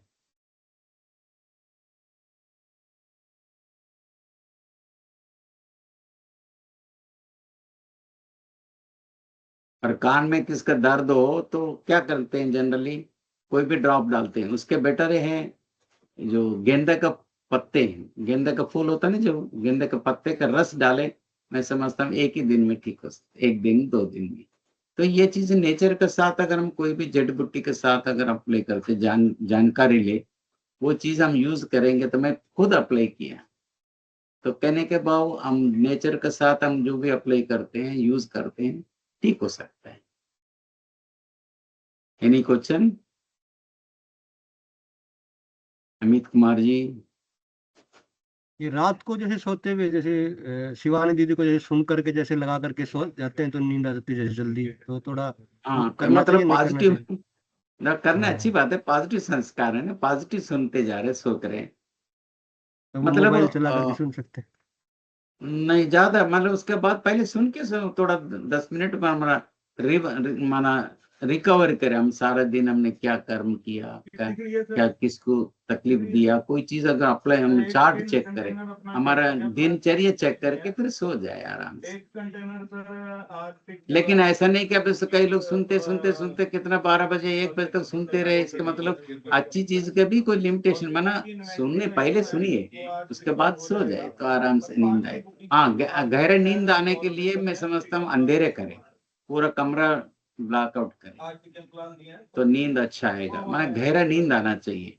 और कान में किसका दर्द हो तो क्या करते हैं, जनरली कोई भी ड्रॉप डालते हैं। उसके बेटर है जो गेंदा का पत्ते हैं, गेंदा का फूल होता है ना, जो गेंदा के पत्ते का रस डाले, मैं समझता हूँ 1 ही दिन में ठीक हो सकता है, 1 दिन 2 दिन में। तो ये चीज नेचर के साथ अगर हम कोई भी जड़ी बूटी के साथ अगर अप्लाई करते, जानकारी ले, वो चीज हम यूज करेंगे। तो मैं खुद अप्लाई किया, तो कहने के बाद हम नेचर के साथ हम जो भी अप्लाई करते हैं, यूज करते हैं, ठीक हो सकता है। Any question? अमित कुमार जी। ये रात को जैसे सोते हुए, जैसे शिवानी दीदी को जैसे सुन करके जैसे लगा करके सो जाते हैं तो नींद आ जाती है जैसे जल्दी, तो थोड़ा हाँ, करना चाहिए, मतलब नहीं करना चाहिए? पॉजिटिव ना करना अच्छी हाँ, बात है, पॉजिटिव संस्कार है ना, पॉजिटिव सुनते जा रहे, सो रहे। तो वो मतलब मोबाइल चला करके सुन सकते हैं। नहीं ज्यादा, मतलब उसके बाद पहले सुन के थोड़ा 10 मिनट में हमारा माना रिकवर करें। हम सारा दिन हमने क्या कर्म किया, क्या किसको तकलीफ दिया, कोई चीज अगर अप्लाई, हम चार्ट चेक करें, हमारा दिनचर्या चेक करके फिर सो जाए आराम से। लेकिन ऐसा नहीं कि अब जैसे कई लोग सुनते सुनते सुनते कितना 12 बजे 1 बजे तक सुनते रहे। इसका मतलब अच्छी चीज का भी कोई लिमिटेशन बना, सुनने पहले सुनिए, उसके बाद सो जाए तो आराम से नींद आए। हाँ, गहरे नींद आने के लिए मैं समझता हूँ अंधेरे करें, पूरा कमरा ब्लैकआउट करें, तो नींद अच्छा आएगा। माना गहरा नींद आना चाहिए,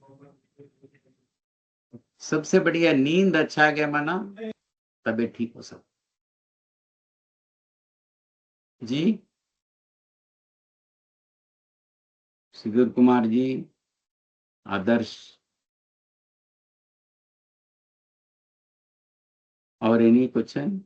सबसे बढ़िया नींद अच्छा आ गया माना तबे ठीक हो सकता जी। सुधीर कुमार जी, आदर्श, और एनी क्वेश्चन?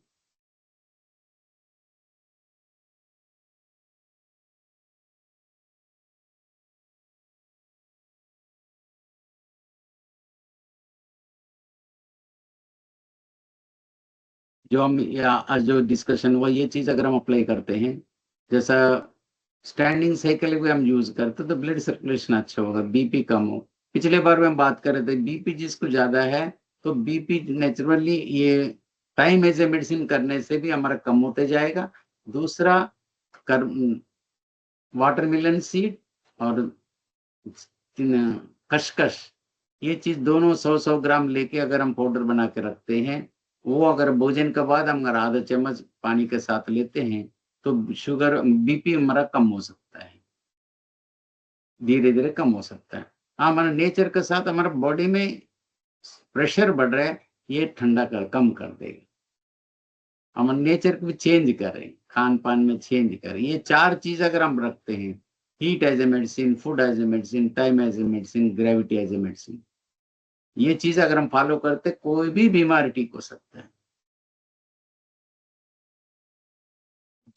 जो हम आज जो डिस्कशन हुआ, ये चीज अगर हम अप्लाई करते हैं, जैसा स्टैंडिंग साइकिल भी हम यूज करते तो ब्लड सर्कुलेशन अच्छा होगा, बीपी कम हो। पिछले बार में हम बात कर रहे थे, बीपी जिसको ज्यादा है तो बीपी नेचुरली ये टाइम एज ए मेडिसिन करने से भी हमारा कम होते जाएगा। दूसरा, कर वाटरमेलन सीड और खसखस, ये चीज दोनों 100-100 ग्राम लेके अगर हम पाउडर बना के रखते हैं, वो अगर भोजन के बाद हम अगर आधा चम्मच पानी के साथ लेते हैं तो शुगर, बीपी हमारा कम हो सकता है, धीरे धीरे कम हो सकता है। हाँ, हमारा नेचर के साथ हमारा बॉडी में प्रेशर बढ़ रहा है, ये ठंडा कर कम कर देगा। हम नेचर को भी चेंज करें, खान पान में चेंज करें, ये 4 चीज अगर हम रखते हैं heat as a medicine, food as a medicine, time as a medicine, gravity as a medicine. ये चीज अगर हम फॉलो करते कोई भी बीमारी ठीक हो सकता है।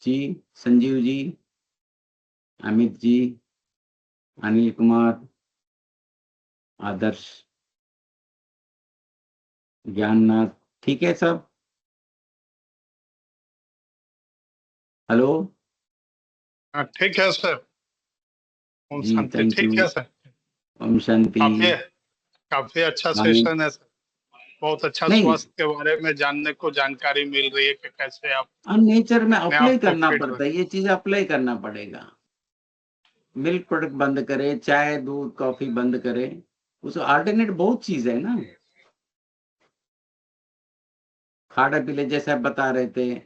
जी, संजीव जी, अमित जी, अनिल कुमार, आदर्श, ज्ञाननाथ, ठीक है सब? हेलो हाँ ठीक है सर। ओम जी, शांति। थैंक ठीक यू। है सर। ओम शांति। काफी काफी अच्छा वाणी- सेशन है सर। बहुत अच्छा नहीं, स्वास्थ्य के बारे में जानने को जानकारी मिल रही है कि कैसे आप नेचर में अपने अप्लाई आप को करना फिट पड़ता है, रखें। ये चीज अप्लाई करना पड़ेगा। मिल्क प्रोडक्ट बंद करे, चाय दूध कॉफी बंद करे, उस अल्टरनेट बहुत चीज है ना। खाड़ा पी ले, जैसे आप बता रहे थे,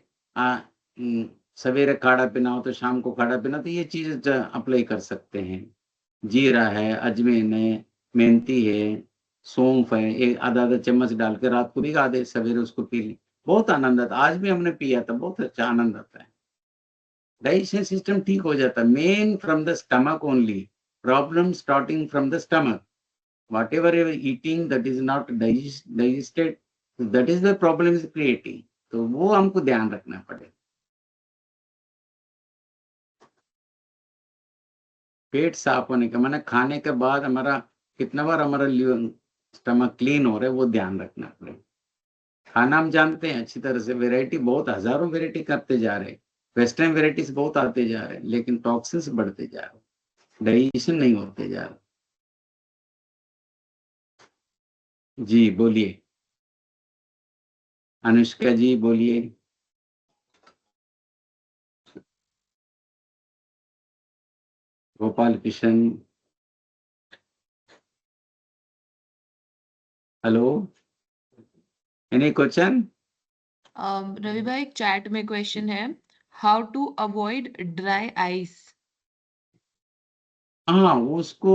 सवेरे खाड़ा पीना हो तो शाम को खाड़ा पीना, तो ये चीज अप्लाई कर सकते हैं। जीरा है, अजवाइन है, मेहंती है, सौंफ है, एक आधा आधा चम्मच डाल के रात को भिगा दे, सवेरे उसको पी ले, बहुत आनंद आता है। आज भी हमने पिया था, बहुत अच्छा आनंद आता है। डाइजेशन सिस्टम ठीक हो जाता है, main from the stomach only, problem starting from the stomach. whatever you are eating that is not digested, that is the problem is creating, तो वो हमको ध्यान रखना पड़ेगा। पेट साफ होने का माने खाने के बाद हमारा कितना बार हमारा स्टमक क्लीन हो रहा है, वो ध्यान रखना पड़ेगा। खाना हम जानते हैं अच्छी तरह से, वेराइटी बहुत, हजारों वेराइटी करते जा रहे हैं, वेस्टर्न वेराइटीज बहुत आते जा रहे हैं, लेकिन टॉक्सिन्स बढ़ते जा रहे हैं, डाइजेशन नहीं होते जा रहे। जी बोलिए, अनुष्का जी बोलिए। Gopal Krishna, hello, any question? Ravi भाई, एक चैट में क्वेश्चन है, how to avoid dry ice? हाँ, उसको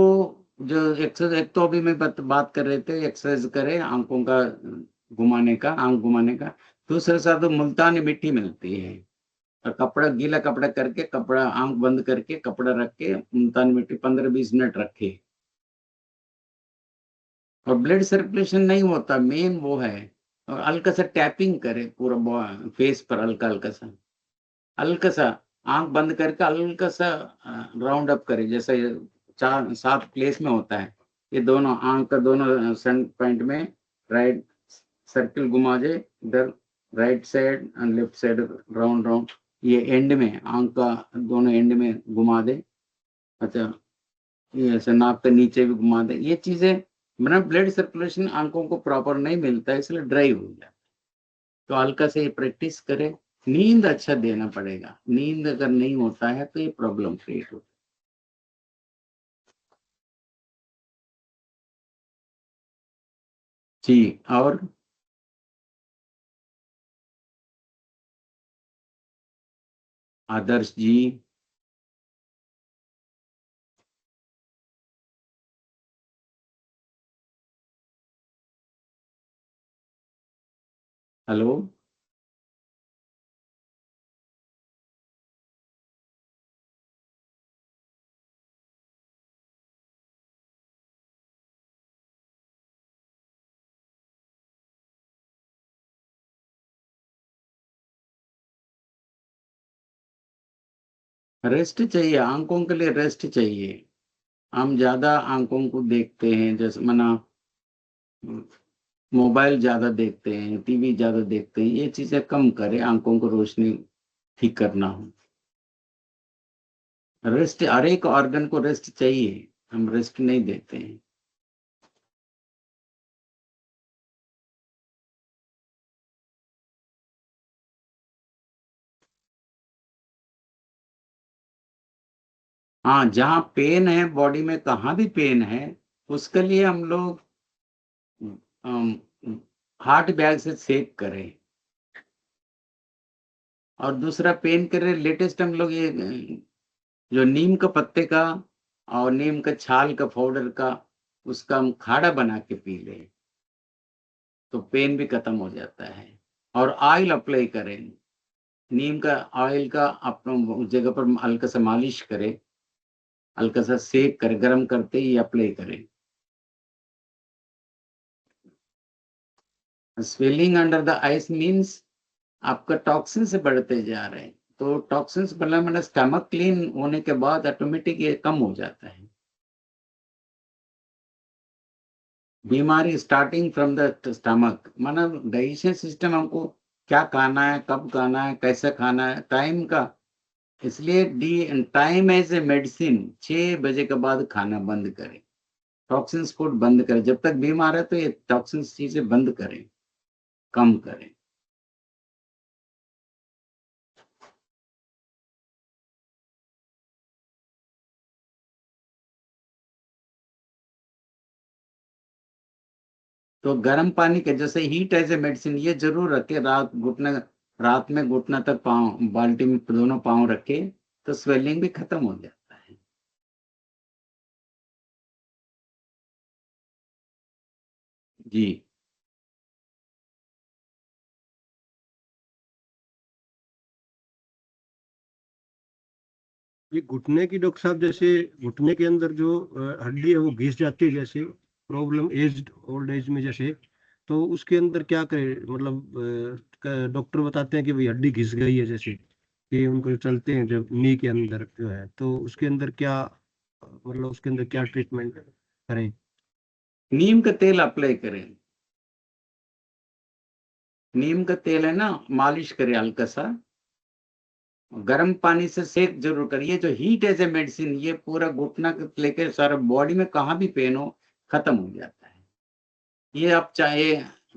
जो एक्सरसाइज, एक तो अभी मैं बात कर रहे थे, एक्सरसाइज करें, आंखों का घुमाने का, आंख घुमाने का। दूसरे साथ तो मुल्तानी मिट्टी मिलती है, और कपड़ा, गीला कपड़ा करके, कपड़ा आंख बंद करके कपड़ा रख के मुल्तानी मिट्टी 15-20 मिनट रखे, और ब्लड सर्कुलेशन नहीं होता, मेन वो है। और हल्का सा टैपिंग करे पूरा फेस पर, हल्का हल्का सा, हल्का सा आंख बंद करके हल्का सा राउंड अप करे, जैसे 4-7 प्लेस में होता है। ये दोनों आंख का दोनों सन पॉइंट में राइट सर्किल घुमा दे, इधर right side and left side round round, ये एंड में आंख का दोनों एंड में घुमा दे। अच्छा, ये ऐसे नाक के नीचे भी घुमा दे। ये चीजें मतलब ब्लड सर्कुलेशन आंखों को प्रॉपर नहीं मिलता है, इसलिए ड्राई हो जाता है। तो हल्का से ये प्रैक्टिस करें। नींद अच्छा देना पड़ेगा, नींद अगर नहीं होता है तो ये प्रॉब्लम क्रिएट होता है। जी, और आदर्श जी, हेलो, रेस्ट चाहिए, आंखों के लिए रेस्ट चाहिए। हम ज्यादा आंखों को देखते हैं, जैसे मना मोबाइल ज्यादा देखते हैं, टीवी ज्यादा देखते हैं, ये चीजें कम करें, आंखों को रोशनी ठीक करना हो। रेस्ट, हर एक ऑर्गन को रेस्ट चाहिए, हम रेस्ट नहीं देते हैं। हाँ, जहाँ पेन है बॉडी में, कहाँ भी पेन है, उसके लिए हम लोग हार्ट बैग से सेक करें। और दूसरा पेन के लिए लेटेस्ट हम लोग ये जो नीम का पत्ते का और नीम का छाल का पाउडर का, उसका हम खाड़ा बना के पी लें, तो पेन भी खत्म हो जाता है। और ऑयल अप्लाई करें, नीम का ऑयल का अपना जगह पर हल्का सा मालिश करें, हल्का सा सेक कर गर्म करते ही अप्लाई करें। Swelling under the ice means आपका टॉक्सिन से बढ़ते जा रहे हैं, तो टॉक्सिन्स बढ़ना मतलब स्टमक क्लीन होने के बाद ऑटोमेटिक ये कम हो जाता है। बीमारी स्टार्टिंग फ्रॉम द स्टमक, मतलब डाइजेशन सिस्टम हमको क्या खाना है, कब खाना है, कैसे खाना है, टाइम का, इसलिए the time as a medicine. 6 बजे के बाद खाना बंद करें, टॉक्सिन्स फूड बंद करें। जब तक बीमार है तो ये टॉक्सिन्स चीजें बंद करें, कम करें। तो गर्म पानी के जैसे हीट एज ए मेडिसिन ये जरूर रखे, रात में घुटना तक पाँव बाल्टी में दोनों पाँव रखे तो स्वेलिंग भी खत्म हो जाता है। जी ये घुटने की डॉक्टर साहब, जैसे घुटने के अंदर जो हड्डी है वो घिस जाती है, जैसे प्रॉब्लम ओल्ड एज में जैसे, तो उसके अंदर क्या करें? मतलब डॉक्टर बताते हैं कि भाई हड्डी घिस गई है, जैसे कि उनको चलते हैं जब नी के अंदर जो है, तो उसके अंदर क्या, मतलब उसके अंदर क्या ट्रीटमेंट करें? नीम का तेल अप्लाई करें, नीम का तेल है ना, मालिश करें हल्का सा, गर्म पानी से सेक जरूर करिए। जो हीट एज ए मेडिसिन ये पूरा घुटना लेकर सारा बॉडी में कहाँ भी पेन हो खत्म हो जाता है। ये आप चाहे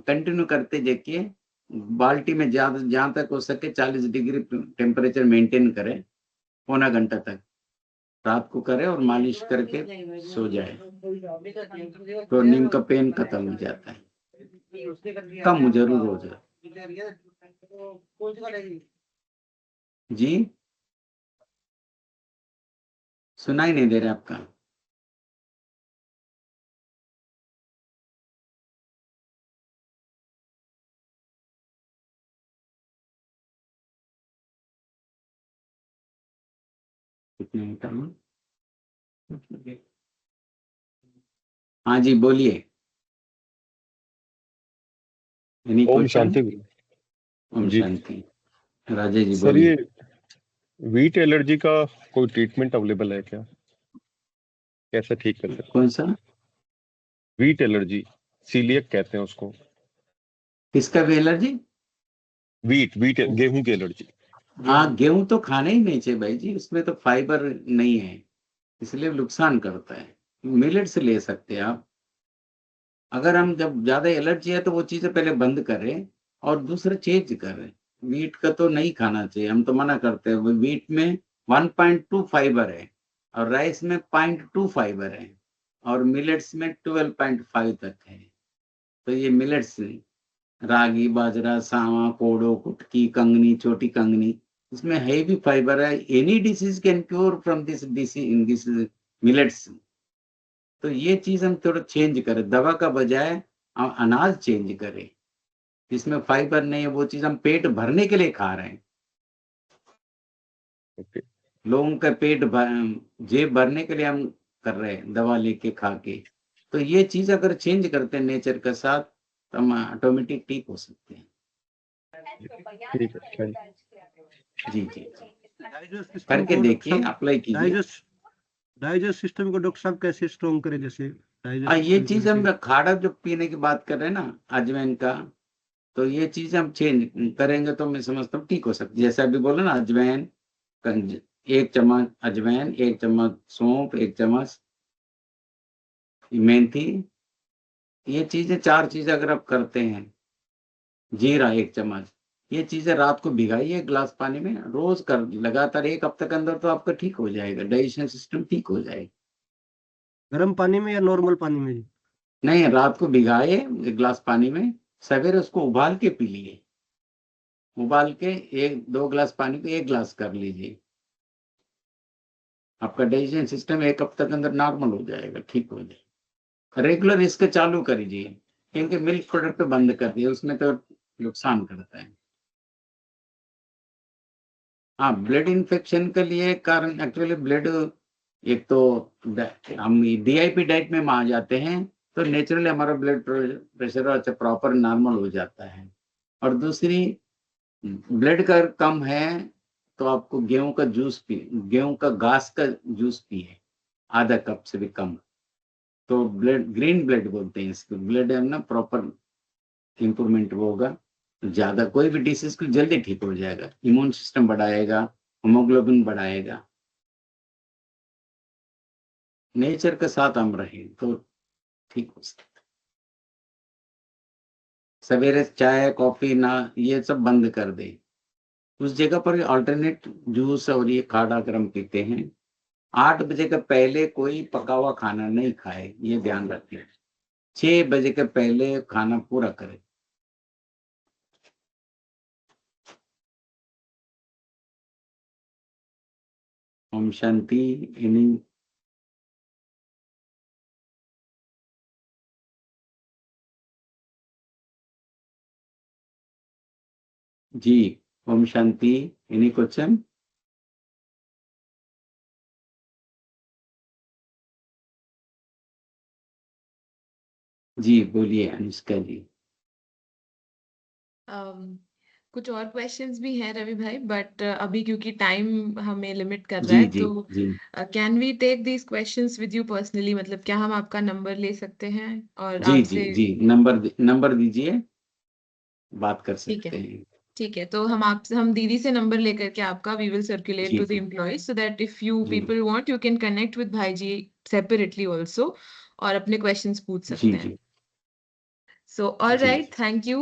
कंटिन्यू करते देखिए, बाल्टी में ज्यादा जहां तक हो सके 40 डिग्री टेम्परेचर मेंटेन करें, पौना घंटा तक रात को करें और मालिश करके सो जाए, तो नीम का पेन खत्म हो जाता है, कम जरूर हो जाए। जी सुनाई नहीं दे रहा आपका। कितने मिनट में? हाँ जी बोलिए। एनी ओम क्वेश्चन? शांति गुरु। ओम जी शांति। राजेश जी सर, ये बोलिए। वीट एलर्जी का कोई ट्रीटमेंट अवेलेबल है क्या? कैसे ठीक कर सकते कौन हैं? सा? वीट एलर्जी, सीलियक कहते हैं उसको। किसका भी एलर्जी? वीट वीट गेहूं की एलर्जी। हाँ गेहूं तो खाने ही नहीं चाहिए भाई जी, उसमें तो फाइबर नहीं है, इसलिए नुकसान करता है। मिलेट से ले सकते हैं आप। अगर हम जब ज्यादा एलर्जी है तो वो चीजें पहले बंद करें और दूसरा चेंज करें। वीट का तो नहीं खाना चाहिए, हम तो मना करते हैं। वीट में 1.2 फाइबर है और राइस में 0.2 फाइबर है और मिलेट्स में 12.5 तक है। तो ये मिलेट्स रागी, बाजरा, सावा, कोडो, कुटकी, कंगनी, छोटी कंगनी, इसमें हेवी फाइबर है। Any disease can cure from this disease, this millets. तो ये चीज हम थोड़ा चेंज करें, दवा का बजाय हम अनाज चेंज करें जिसमें फाइबर नहीं है, वो चीज हम पेट भरने के लिए खा रहे हैं। ओके। लोगों का जेब भरने के लिए हम कर रहे हैं दवा लेके खा के। तो ये चीज अगर चेंज करते हैं नेचर के साथ तो हम ऑटोमेटिक ठीक हो सकते हैं। ठीक है, थैंक जी जी जी, डाइजेस्ट सिस्टम करके को डॉक्टर देखिए, साहब, अप्लाई कीजिए। डाइजेस्ट सिस्टम को डॉक्टर साहब कैसे स्ट्रॉन्ग करें? जैसे डाइजेस्ट ये सिस्टम को चीज हम जैसे, खाड़ा जो पीने की बात कर रहे हैं ना, अजवाइन का, तो ये चीज हम चेंज करेंगे तो मैं समझता हूँ ठीक हो सकती है। जैसे अभी बोला ना, अजवाइन, 1 चम्मच अजवाइन, 1 चम्मच सौंफ, 1 चम्मच मेथी, ये चीजें 4 चीजें अगर आप करते हैं, जीरा 1 चम्मच, ये चीजें रात को भिगाइए गिलास पानी में, रोज कर लगातार 1 हफ्ते के अंदर तो आपका ठीक हो जाएगा, डाइजेशन सिस्टम ठीक हो जाएगा। गर्म पानी में या नॉर्मल पानी में जी? नहीं, रात को भिगाए एक गिलास पानी में, सवेरे उसको उबाल के पी लिए। उबाल के 1-2 गिलास पानी को 1 गिलास कर लीजिए, आपका डाइजेशन सिस्टम 1 हफ्ते के अंदर नॉर्मल हो जाएगा, ठीक हो जाएगा। रेगुलर इसके चालू करिए, क्योंकि मिल्क प्रोडक्ट तो बंद कर दिए, उसमें तो नुकसान करता है। हाँ, ब्लड इन्फेक्शन के लिए कारण एक्चुअली ब्लड एक तो हम DIP डाइट में आ जाते हैं तो नेचुरली हमारा ब्लड प्रेशर अच्छा प्रॉपर नॉर्मल हो जाता है। और दूसरी, ब्लड का कम है तो आपको गेहूं का जूस गेहूं का घास का जूस पिए, आधा कप से भी कम। तो ब्लड, ग्रीन ब्लड बोलते हैं इसको, ब्लड है ना प्रॉपर इंप्रूवमेंट होगा, ज्यादा कोई भी डिसीज को जल्दी ठीक हो जाएगा, इम्यून सिस्टम बढ़ाएगा, हेमोग्लोबिन बढ़ाएगा। नेचर के साथ हम रहें तो ठीक हो सकता है। सवेरे चाय कॉफी ना, ये सब बंद कर दे, उस जगह पर अल्टरनेट जूस और ये काढ़ा अगर हम पीते हैं। 8 बजे के पहले कोई पका हुआ खाना नहीं खाए, ये ध्यान रखें। 6 बजे के पहले खाना पूरा करें। ओम शांति। इन्हीं जी, ओम शांति। Any question? जी बोलिए अनुष्का जी। कुछ और क्वेश्चंस भी हैं रवि भाई, बट अभी क्योंकि टाइम हमें लिमिट कर रहा जी है, जी तो जी can we take these questions with you personally, मतलब क्या हम आपका नंबर ले सकते हैं और जी जी आपसे? जी, नंबर दीजिए, बात कर ठीक है, सकते हैं। ठीक है। तो हम दीदी से नंबर लेकर के आपका वी विल सर्कुलेट जी टू द जी employees so that if you जी people want you can connect with भाई जी सेपरेटली ऑल्सो और अपने क्वेश्चंस पूछ जी सकते हैं। जी So, all जी right. Thank you,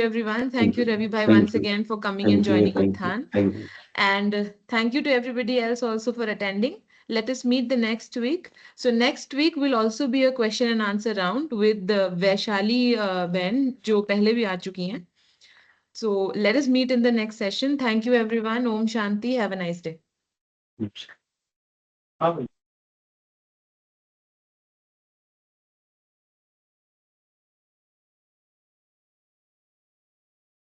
everyone. Thank Thank you, you Ravi Bhai, thank once you again for coming and thank you joining thank you Uthan. Thank you. And thank you to everybody else also for attending. Let us meet the next week. So next week will also be a question and answer round with the Vaishali Ben, जो पहले भी आ चुकी हैं. So let us meet in the next session. Thank you, everyone. Om Shanti. Have a nice day. अच्छा।